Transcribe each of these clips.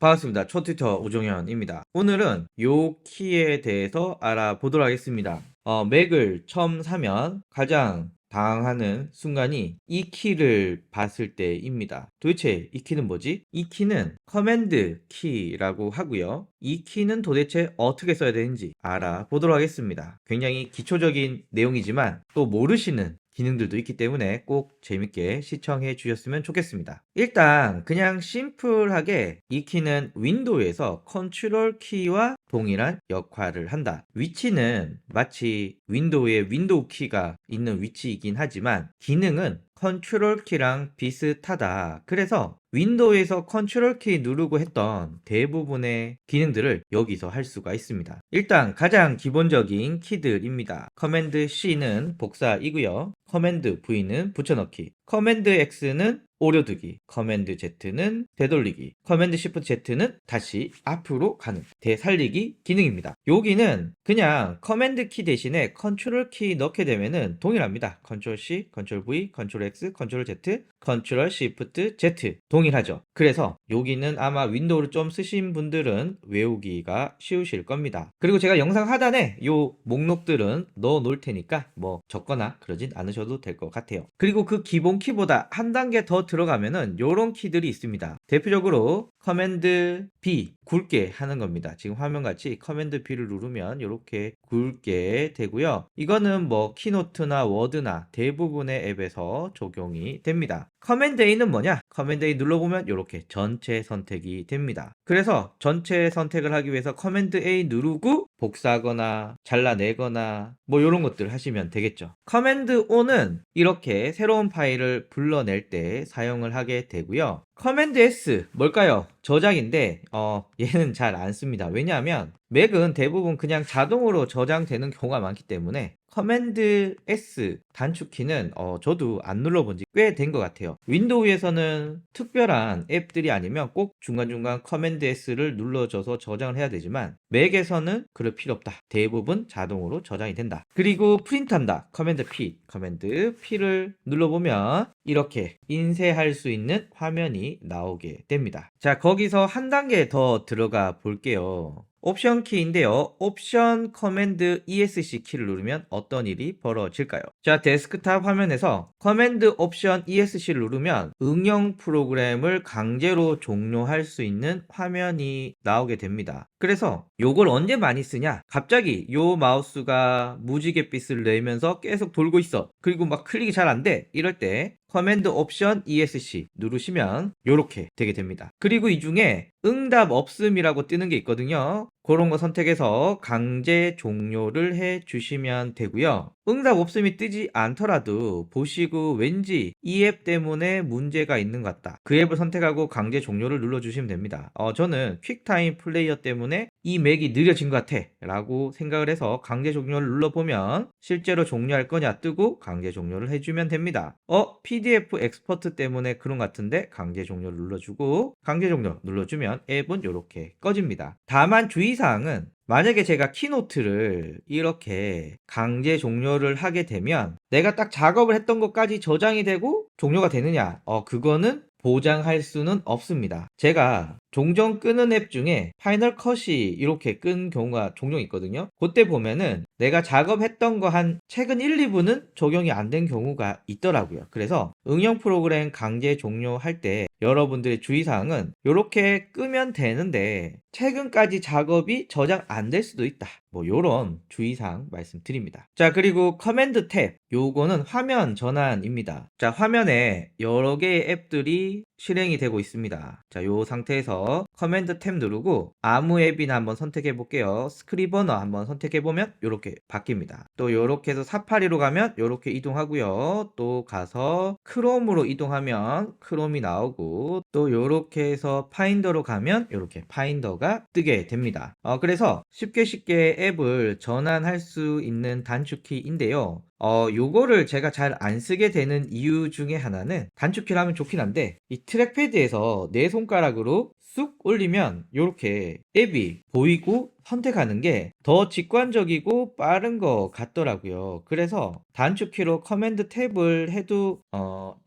반갑습니다. 초튜터 우종현입니다. 오늘은 요 키에 대해서 알아보도록 하겠습니다. 맥을 처음 사면 가장 당황하는 순간이 이 키를 봤을 때입니다. 도대체 이 키는 뭐지? 이 키는 커맨드 키라고 하고요. 이 키는 도대체 어떻게 써야 되는지 알아보도록 하겠습니다. 굉장히 기초적인 내용이지만 또 모르시는 기능들도 있기 때문에 꼭 재밌게 시청해 주셨으면 좋겠습니다. 일단 그냥 심플하게 이 키는 윈도우에서 컨트롤 키와 동일한 역할을 한다. 위치는 마치 윈도우에 윈도우 키가 있는 위치이긴 하지만 기능은 컨트롤 키랑 비슷하다. 그래서 윈도우에서 컨트롤 키 누르고 했던 대부분의 기능들을 여기서 할 수가 있습니다. 일단 가장 기본적인 키들입니다. 커맨드 C는 복사이고요. 커맨드 V는 붙여넣기, 커맨드 X는 오려두기, 커맨드 Z는 되돌리기, 커맨드 Shift Z는 다시 앞으로 가는 되살리기 기능입니다. 여기는 그냥 커맨드 키 대신에 컨트롤 키 넣게 되면은 동일합니다. 컨트롤 C, 컨트롤 V, 컨트롤 X, 컨트롤 Z, 컨트롤 Shift Z 동일하죠. 그래서 여기는 아마 윈도우를 좀 쓰신 분들은 외우기가 쉬우실 겁니다. 그리고 제가 영상 하단에 요 목록들은 넣어 놓을 테니까 뭐 적거나 그러진 않으셔도 될 것 같아요. 그리고 그 기본 키보다 한 단계 더 들어가면은 요런 키들이 있습니다. 대표적으로 커맨드 B 굵게 하는 겁니다. 지금 화면같이 커맨드 B를 누르면 이렇게 굵게 되고요. 이거는 뭐 키노트나 워드나 대부분의 앱에서 적용이 됩니다. 커맨드 A는 뭐냐? 커맨드 A 눌러보면 이렇게 전체 선택이 됩니다. 그래서 전체 선택을 하기 위해서 커맨드 A 누르고 복사하거나 잘라내거나 뭐 이런 것들 하시면 되겠죠. 커맨드 O는 이렇게 새로운 파일을 불러낼 때 사용을 하게 되고요. 커맨드 S 뭘까요? 저장인데 얘는 잘 안 씁니다. 왜냐하면 맥은 대부분 그냥 자동으로 저장되는 경우가 많기 때문에 커맨드 S 단축키는 저도 안 눌러본 지 꽤 된 것 같아요. 윈도우에서는 특별한 앱들이 아니면 꼭 중간중간 커맨드 S를 눌러줘서 저장을 해야 되지만 맥에서는 그럴 필요 없다. 대부분 자동으로 저장이 된다. 그리고 프린트한다. 커맨드 P를 눌러보면 이렇게 인쇄할 수 있는 화면이 나오게 됩니다. 자, 거기서 한 단계 더 들어가 볼게요. 옵션 키인데요. 옵션 커맨드 ESC 키를 누르면 어떤 일이 벌어질까요? 자, 데스크탑 화면에서 커맨드 옵션 ESC를 누르면 응용 프로그램을 강제로 종료할 수 있는 화면이 나오게 됩니다. 그래서 요걸 언제 많이 쓰냐? 갑자기 요 마우스가 무지갯빛을 내면서 계속 돌고 있어. 그리고 막 클릭이 잘 안 돼. 이럴 때 커맨드 옵션 ESC 누르시면 이렇게 되게 됩니다. 그리고 이 중에 응답 없음이라고 뜨는 게 있거든요. 그런 거 선택해서 강제 종료를 해 주시면 되고요. 응답 없음이 뜨지 않더라도 보시고 왠지 이 앱 때문에 문제가 있는 것 같다. 그 앱을 선택하고 강제 종료를 눌러주시면 됩니다. 저는 퀵타임 플레이어 때문에 이 맥이 느려진 것 같아 라고 생각을 해서 강제 종료를 눌러보면 실제로 종료할 거냐 뜨고 강제 종료를 해주면 됩니다. PDF 엑스포트 때문에 그런 것 같은데 강제 종료를 눌러주고 강제 종료 눌러주면 앱은 이렇게 꺼집니다. 다만 주의사항은 만약에 제가 키노트를 이렇게 강제 종료를 하게 되면 내가 딱 작업을 했던 것까지 저장이 되고 종료가 되느냐? 그거는 보장할 수는 없습니다. 제가 종종 끄는 앱 중에 파이널 컷이 이렇게 끈 경우가 종종 있거든요. 그때 보면은 내가 작업했던 거 한 최근 1, 2분은 적용이 안 된 경우가 있더라고요. 그래서 응용 프로그램 강제 종료할 때 여러분들의 주의사항은 이렇게 끄면 되는데 최근까지 작업이 저장 안 될 수도 있다. 뭐 요런 주의사항 말씀드립니다. 자, 그리고 커맨드 탭 요거는 화면 전환입니다. 자, 화면에 여러 개의 앱들이 실행이 되고 있습니다. 자, 요 상태에서 커맨드 탭 누르고 아무 앱이나 한번 선택해 볼게요. 스크리버너 한번 선택해 보면 요렇게 바뀝니다. 또 요렇게 해서 사파리로 가면 요렇게 이동하고요. 또 가서 크롬으로 이동하면 크롬이 나오고 또 요렇게 해서 파인더로 가면 요렇게 파인더가 뜨게 됩니다. 그래서 쉽게 앱을 전환할 수 있는 단축키인데요. 요거를 제가 잘 안 쓰게 되는 이유 중에 하나는 단축키를 하면 좋긴 한데 이 트랙패드에서 내 손가락으로 쑥 올리면 이렇게 앱이 보이고 선택하는 게 더 직관적이고 빠른 것 같더라고요. 그래서 단축키로 커맨드 탭을 해도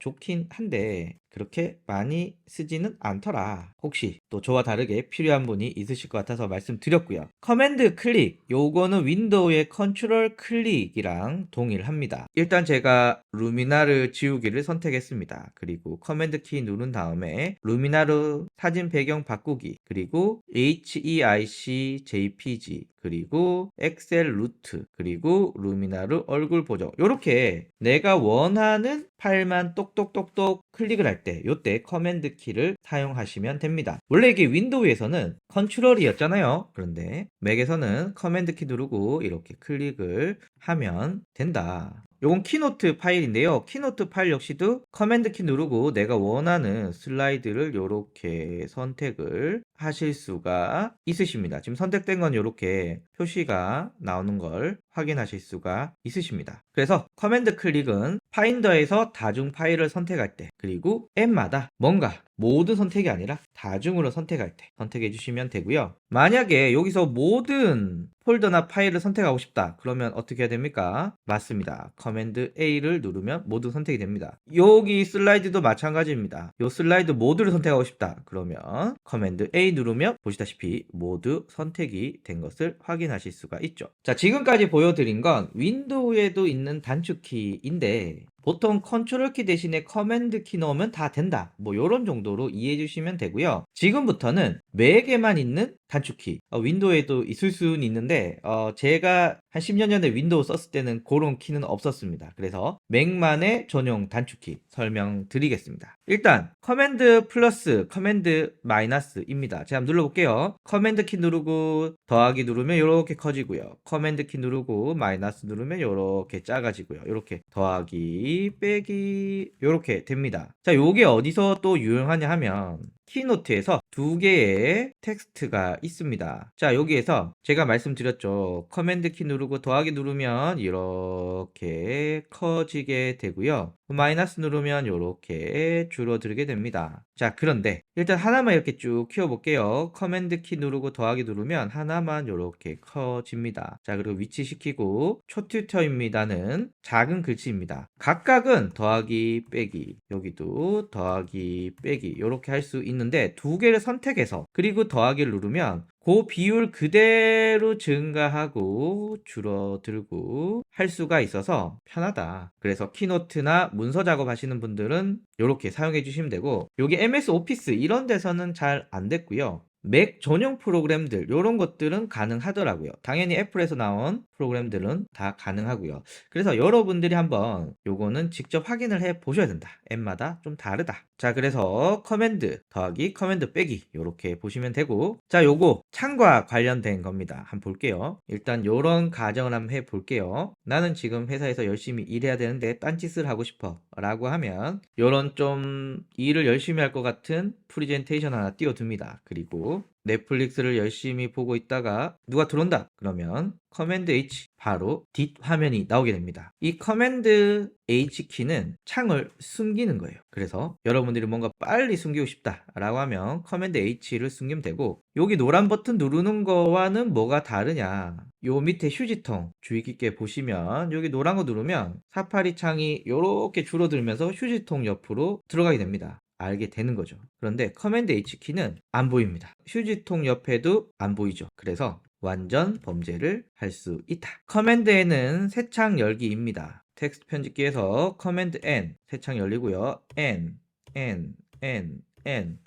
좋긴 한데 그렇게 많이 쓰지는 않더라. 혹시 또 저와 다르게 필요한 분이 있으실 것 같아서 말씀드렸고요. 커맨드 클릭, 요거는 윈도우의 컨트롤 클릭이랑 동일합니다. 일단 제가 루미나르 지우기를 선택했습니다. 그리고 커맨드 키 누른 다음에 루미나르 사진 배경 바꾸기, 그리고 HEIC JPG, 그리고 엑셀 루트, 그리고 루미나르 얼굴 보정, 요렇게 내가 원하는 파일만 똑똑똑똑 클릭을 할 때 요때 커맨드 키를 사용하시면 됩니다. 원래 이게 윈도우에서는 컨트롤이었잖아요. 그런데 맥에서는 커맨드 키 누르고 이렇게 클릭을 하면 된다. 요건 키노트 파일인데요. 키노트 파일 역시도 커맨드 키 누르고 내가 원하는 슬라이드를 요렇게 선택을 하실 수가 있으십니다. 지금 선택된 건 요렇게 표시가 나오는 걸 확인하실 수가 있으십니다. 그래서 커맨드 클릭은 파인더에서 다중 파일을 선택할 때, 그리고 앱마다 뭔가 모든 선택이 아니라 다중으로 선택할 때 선택해 주시면 되고요. 만약에 여기서 모든 폴더나 파일을 선택하고 싶다 그러면 어떻게 해야 됩니까? 맞습니다. 커맨드 A를 누르면 모두 선택이 됩니다. 여기 슬라이드도 마찬가지입니다. 이 슬라이드 모두를 선택하고 싶다 그러면 커맨드 A 누르면 보시다시피 모두 선택이 된 것을 확인하실 수가 있죠. 자, 지금까지 보여드린 건 윈도우에도 있는 단축키인데 보통 컨트롤 키 대신에 커맨드 키 넣으면 다 된다, 뭐 요런 정도로 이해해 주시면 되고요. 지금부터는 맥에만 있는 단축키, 윈도우에도 있을 수는 있는데 제가 한 10년 전에 윈도우 썼을 때는 그런 키는 없었습니다. 그래서 맥만의 전용 단축키 설명드리겠습니다. 일단 커맨드 플러스, 커맨드 마이너스입니다. 제가 한번 눌러볼게요. 커맨드 키 누르고 더하기 누르면 이렇게 커지고요. 커맨드 키 누르고 마이너스 누르면 이렇게 작아지고요. 이렇게 더하기 빼기 이렇게 됩니다. 자, 요게 어디서 또 유용하냐 하면 키노트에서 두 개의 텍스트가 있습니다. 자, 여기에서 제가 말씀드렸죠. 커맨드 키 누르고 더하기 누르면 이렇게 커지게 되고요. 마이너스 누르면 이렇게 줄어들게 됩니다. 자, 그런데 일단 하나만 이렇게 쭉 키워볼게요. 커맨드 키 누르고 더하기 누르면 하나만 이렇게 커집니다. 자, 그리고 위치시키고 초튜터입니다는 작은 글씨입니다. 각각은 더하기 빼기, 여기도 더하기 빼기 이렇게 할 수 있는데 두 개를 선택해서 그리고 더하기를 누르면 그 비율 그대로 증가하고 줄어들고 할 수가 있어서 편하다. 그래서 키노트나 문서 작업하시는 분들은 이렇게 사용해 주시면 되고, 여기 MS 오피스 이런 데서는 잘 안 됐고요. 맥 전용 프로그램들 이런 것들은 가능하더라고요. 당연히 애플에서 나온 프로그램들은 다 가능하고요. 그래서 여러분들이 한번 요거는 직접 확인을 해 보셔야 된다. 앱마다 좀 다르다. 자, 그래서 커맨드 더하기 커맨드 빼기 이렇게 보시면 되고, 자, 요거 창과 관련된 겁니다. 한번 볼게요. 일단 요런 가정을 한번 해 볼게요. 나는 지금 회사에서 열심히 일해야 되는데 딴짓을 하고 싶어 라고 하면 요런 좀 일을 열심히 할 것 같은 프리젠테이션 하나 띄워둡니다. 그리고 넷플릭스를 열심히 보고 있다가 누가 들어온다 그러면 커맨드 H 바로 뒷 화면이 나오게 됩니다. 이 커맨드 H 키는 창을 숨기는 거예요. 그래서 여러분들이 뭔가 빨리 숨기고 싶다 라고 하면 커맨드 H를 숨기면 되고, 여기 노란 버튼 누르는 거와는 뭐가 다르냐, 요 밑에 휴지통 주의 깊게 보시면 여기 노란 거 누르면 사파리 창이 요렇게 줄어들면서 휴지통 옆으로 들어가게 됩니다. 알게 되는 거죠. 그런데 커맨드 H키는 안 보입니다. 휴지통 옆에도 안 보이죠. 그래서 완전 범죄를 할 수 있다. 커맨드에는 새 창 열기입니다. 텍스트 편집기에서 커맨드 N 새 창 열리고요. N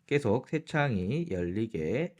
계속 새 창이 열리게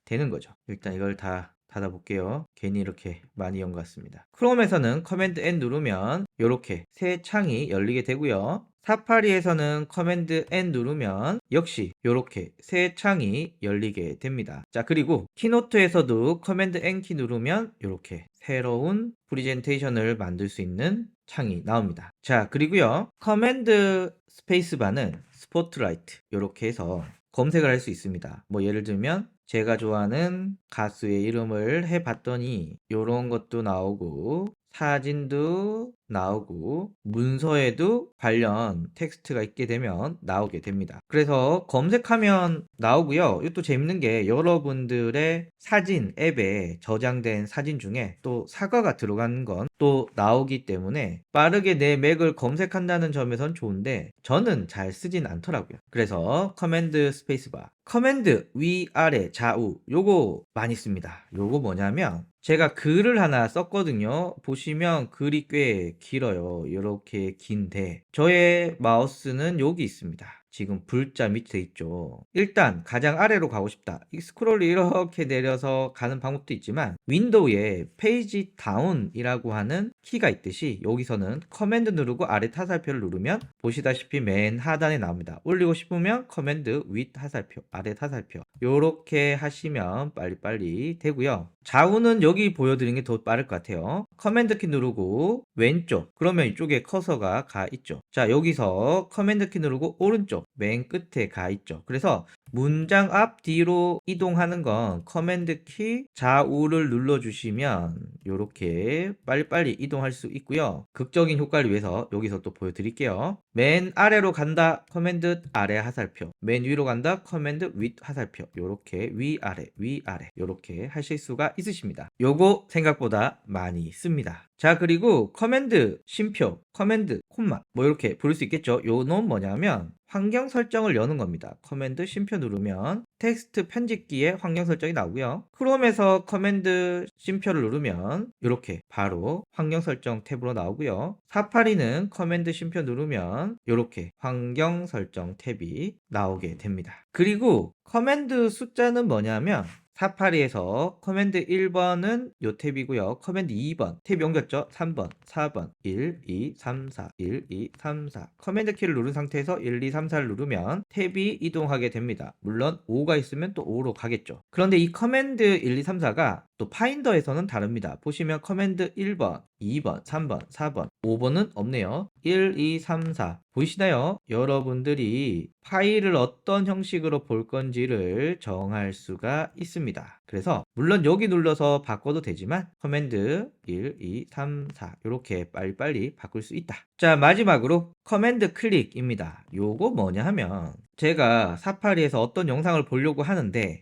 되는 거죠. 일단 이걸 다 닫아볼게요. 괜히 이렇게 많이 연 것 같습니다. 크롬에서는 커맨드 N 누르면 이렇게 새 창이 열리게 되고요. 사파리에서는 커맨드 N 누르면 역시 이렇게 새 창이 열리게 됩니다. 자, 그리고 키노트에서도 커맨드 N 키 누르면 이렇게 새로운 프리젠테이션을 만들 수 있는 창이 나옵니다. 자, 그리고요, 커맨드 스페이스바는 스포트라이트 이렇게 해서 검색을 할 수 있습니다. 뭐 예를 들면 제가 좋아하는 가수의 이름을 해봤더니 이런 것도 나오고 사진도 나오고 문서에도 관련 텍스트가 있게 되면 나오게 됩니다. 그래서 검색하면 나오고요. 이것도 재밌는 게 여러분들의 사진 앱에 저장된 사진 중에 또 사과가 들어간 건 또 나오기 때문에 빠르게 내 맥을 검색한다는 점에선 좋은데 저는 잘 쓰진 않더라고요. 그래서 커맨드 스페이스바, 커맨드 위아래 좌우 요거 많이 씁니다. 요거 뭐냐면 제가 글을 하나 썼거든요. 보시면 글이 꽤 길어요. 이렇게 긴데 저의 마우스는 여기 있습니다. 지금 V자 밑에 있죠. 일단 가장 아래로 가고 싶다. 이 스크롤을 이렇게 내려서 가는 방법도 있지만 윈도우에 페이지 다운이라고 하는 키가 있듯이 여기서는 커맨드 누르고 아래 타살표를 누르면 보시다시피 맨 하단에 나옵니다. 올리고 싶으면 커맨드 윗 타살표, 아래 타살표 요렇게 하시면 빨리빨리 되고요. 좌우는 여기 보여드리는 게 더 빠를 것 같아요. 커맨드 키 누르고 왼쪽, 그러면 이쪽에 커서가 가 있죠. 자, 여기서 커맨드 키 누르고 오른쪽 맨 끝에 가 있죠. 그래서 문장 앞 뒤로 이동하는 건 커맨드 키 좌우를 눌러주시면 이렇게 빨리빨리 이동할 수 있고요. 극적인 효과를 위해서 여기서 또 보여드릴게요. 맨 아래로 간다 커맨드 아래 하살표, 맨 위로 간다 커맨드 윗 하살표, 요렇게 위아래 위아래 요렇게 하실 수가 있으십니다. 요거 생각보다 많이 씁니다. 자, 그리고 커맨드 쉼표, 커맨드 콤마 뭐 이렇게 부를 수 있겠죠. 요는 뭐냐면 환경 설정을 여는 겁니다. 커맨드 쉼표 누르면 텍스트 편집기에 환경 설정이 나오고요. 크롬에서 커맨드 쉼표를 누르면 이렇게 바로 환경 설정 탭으로 나오고요. 사파리는 커맨드 쉼표 누르면 이렇게 환경 설정 탭이 나오게 됩니다. 그리고 커맨드 숫자는 뭐냐면 사파리에서 커맨드 1번은 요 탭이고요. 커맨드 2번 탭이 옮겼죠. 3번, 4번, 1, 2, 3, 4, 1, 2, 3, 4 커맨드 키를 누른 상태에서 1, 2, 3, 4를 누르면 탭이 이동하게 됩니다. 물론 5가 있으면 또 5로 가겠죠. 그런데 이 커맨드 1, 2, 3, 4가 또 파인더에서는 다릅니다. 보시면 커맨드 1번, 2번, 3번, 4번, 5번은 없네요. 1, 2, 3, 4 보이시나요? 여러분들이 파일을 어떤 형식으로 볼 건지를 정할 수가 있습니다. 그래서 물론 여기 눌러서 바꿔도 되지만 커맨드 1, 2, 3, 4 이렇게 빨리빨리 바꿀 수 있다. 자, 마지막으로 커맨드 클릭입니다. 요거 뭐냐 하면 제가 사파리에서 어떤 영상을 보려고 하는데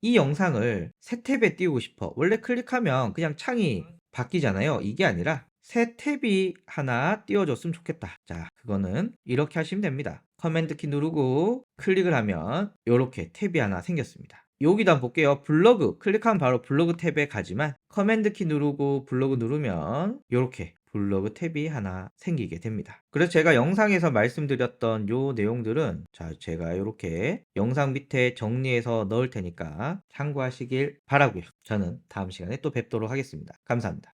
이 영상을 새 탭에 띄우고 싶어. 원래 클릭하면 그냥 창이 바뀌잖아요. 이게 아니라 새 탭이 하나 띄워줬으면 좋겠다. 자, 그거는 이렇게 하시면 됩니다. 커맨드 키 누르고 클릭을 하면 이렇게 탭이 하나 생겼습니다. 여기도 한번 볼게요. 블로그 클릭하면 바로 블로그 탭에 가지만 커맨드 키 누르고 블로그 누르면 이렇게 블로그 탭이 하나 생기게 됩니다. 그래서 제가 영상에서 말씀드렸던 요 내용들은 자, 제가 이렇게 영상 밑에 정리해서 넣을 테니까 참고하시길 바라고요. 저는 다음 시간에 또 뵙도록 하겠습니다. 감사합니다.